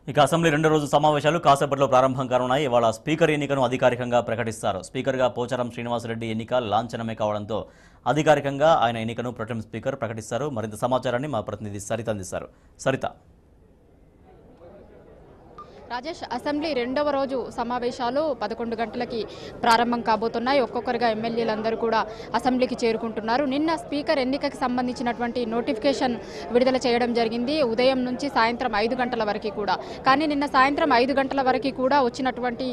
ఇక అసెంబ్లీ రెండో రోజు సమావేశాలు కాసేపట్లో ప్రారంభం కానున్నాయి. ఇవాళ స్పీకర్ ఎన్నికను అధికారికంగా ప్రకటిస్తారు. స్పీకర్గా పోచారం శ్రీనివాసరెడ్డి ఎన్నిక లాంఛనమే కావడంతో అధికారికంగా ఆయన ఎన్నికను ప్రొటెం స్పీకర్ ప్రకటిస్తారు. మరింత సమాచారాన్ని మా ప్రతినిధి సరిత అందిస్తారు. సరిత, రాజేష్, అసెంబ్లీ రెండవ రోజు సమావేశాలు 11 గంటలకి ప్రారంభం కాబోతున్నాయి. ఒక్కొక్కరిగా ఎమ్మెల్యేలందరూ కూడా అసెంబ్లీకి చేరుకుంటున్నారు. నిన్న స్పీకర్ ఎన్నికకి సంబంధించినటువంటి నోటిఫికేషన్ విడుదల చేయడం జరిగింది, ఉదయం నుంచి సాయంత్రం 5 గంటల వరకు కూడా. కానీ నిన్న సాయంత్రం 5 గంటల వరకు కూడా వచ్చినటువంటి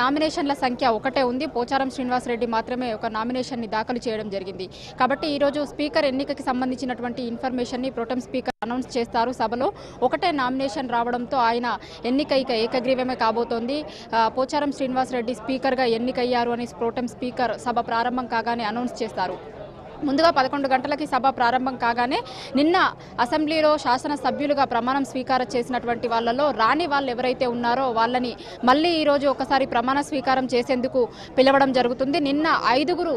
నామినేషన్ల సంఖ్య ఒకటే ఉంది. పోచారం శ్రీనివాసరెడ్డి మాత్రమే ఒక నామినేషన్ని దాఖలు చేయడం జరిగింది. కాబట్టి ఈరోజు స్పీకర్ ఎన్నికకి సంబంధించినటువంటి ఇన్ఫర్మేషన్ని ప్రొటెం స్పీకర్ అనౌన్స్ చేస్తారు సభలో. ఒకటే నామినేషన్ రావడంతో ఆయన ఎన్నిక ఇక ఏకగ్రీవమే కాబోతోంది. పోచారం శ్రీనివాసరెడ్డి స్పీకర్గా ఎన్నికయ్యారు అని ప్రొటెం స్పీకర్ సభ ప్రారంభం కాగానే అనౌన్స్ చేస్తారు. ముందుగా 11 గంటలకి సభ ప్రారంభం కాగానే నిన్న అసెంబ్లీలో శాసనసభ్యులుగా ప్రమాణం స్వీకారం చేసినటువంటి వాళ్ళలో రాని వాళ్ళు ఎవరైతే ఉన్నారో వాళ్ళని మళ్ళీ ఈరోజు ఒకసారి ప్రమాణ స్వీకారం చేసేందుకు పిలవడం జరుగుతుంది. నిన్న 5గురు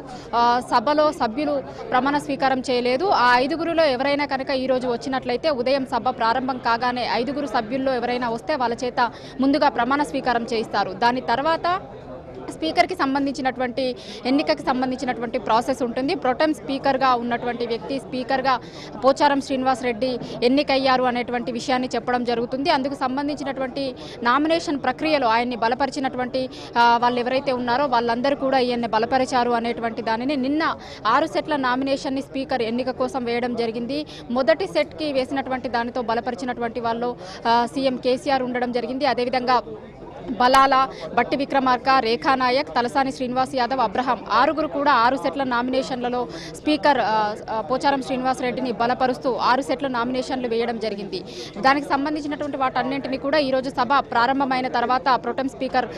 సభలో సభ్యులు ప్రమాణ స్వీకారం చేయలేదు. ఆ 5గురులో ఎవరైనా కనుక ఈరోజు వచ్చినట్లయితే ఉదయం సభ ప్రారంభం కాగానే 5గురు సభ్యుల్లో ఎవరైనా వస్తే వాళ్ళ చేత ముందుగా ప్రమాణ స్వీకారం చేయిస్తారు. దాని తర్వాత స్పీకర్కి సంబంధించినటువంటి ఎన్నికకి సంబంధించినటువంటి ప్రాసెస్ ఉంటుంది. ప్రొటెం స్పీకర్గా ఉన్నటువంటి వ్యక్తి స్పీకర్గా పోచారం శ్రీనివాసరెడ్డి ఎన్నికయ్యారు అనేటువంటి విషయాన్ని చెప్పడం జరుగుతుంది. అందుకు సంబంధించినటువంటి నామినేషన్ ప్రక్రియలో ఆయన్ని బలపరిచినటువంటి వాళ్ళు ఎవరైతే ఉన్నారో వాళ్ళందరూ కూడా ఈయన్ని బలపరిచారు అనేటువంటి దానిని నిన్న 6 సెట్ల నామినేషన్ని స్పీకర్ ఎన్నిక కోసం వేయడం జరిగింది. మొదటి సెట్కి వేసినటువంటి దానితో బలపరిచినటువంటి వాళ్ళు సీఎం కేసీఆర్ ఉండడం జరిగింది. అదేవిధంగా బలాల, బట్టి విక్రమార్క, రేఖానాయక్, తలసాని శ్రీనివాస్ యాదవ్, అబ్రహాం 6గురు కూడా 6 సెట్ల నామినేషన్లలో స్పీకర్ పోచారం శ్రీనివాసరెడ్డిని బలపరుస్తూ 6 సెట్ల నామినేషన్లు వేయడం జరిగింది. దానికి సంబంధించినటువంటి వాటన్నింటినీ కూడా ఈరోజు సభ ప్రారంభమైన తర్వాత ప్రొటెం స్పీకర్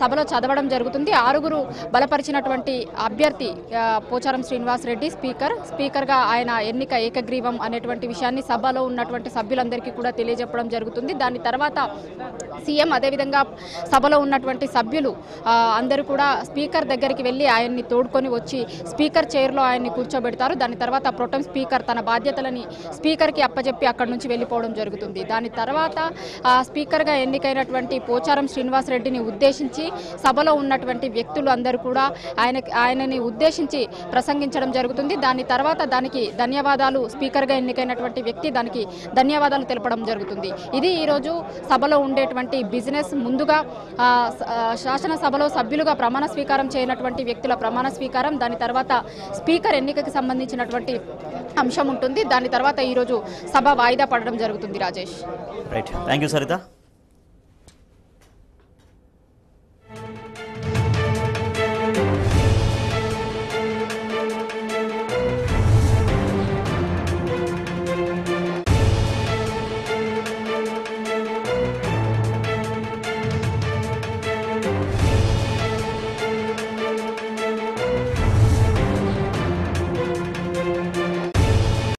సభలో చదవడం జరుగుతుంది. 6గురు బలపరిచినటువంటి అభ్యర్థి పోచారం శ్రీనివాసరెడ్డి స్పీకర్గా ఆయన ఎన్నిక ఏకగ్రీవం అనేటువంటి విషయాన్ని సభలో ఉన్నటువంటి సభ్యులందరికీ కూడా తెలియజెప్పడం జరుగుతుంది. దాని తర్వాత సీఎం అదేవిధంగా సభలో ఉన్నటువంటి సభ్యులు అందరూ కూడా స్పీకర్ దగ్గరికి వెళ్ళి ఆయన్ని తోడుకొని వచ్చి స్పీకర్ చైర్లో ఆయన్ని కూర్చోబెడతారు. దాని తర్వాత ప్రొటెం స్పీకర్ తన బాధ్యతలని స్పీకర్కి అప్పచెప్పి అక్కడి నుంచి వెళ్ళిపోవడం జరుగుతుంది. దాని తర్వాత స్పీకర్గా ఎన్నికైనటువంటి పోచారం శ్రీనివాసరెడ్డిని ఉద్దేశించి సభలో ఉన్నటువంటి వ్యక్తులు అందరూ కూడా ఆయనని ఉద్దేశించి ప్రసంగించడం జరుగుతుంది. దాని తర్వాత దానికి ధన్యవాదాలు, స్పీకర్గా ఎన్నికైనటువంటి వ్యక్తి దానికి ధన్యవాదాలు తెలపడం జరుగుతుంది. ఇది ఈరోజు సభలో ఉండేటువంటి బిజినెస్. ముందుగా శాసనసభలో సభ్యులుగా ప్రమాణ స్వీకారం చేయనటువంటి వ్యక్తుల ప్రమాణ స్వీకారం, దాని తర్వాత స్పీకర్ ఎన్నికకి సంబంధించినటువంటి అంశం ఉంటుంది. దాని తర్వాత ఈరోజు సభ వాయిదా పడడం జరుగుతుంది. Rajesh, right, thank you Saritha.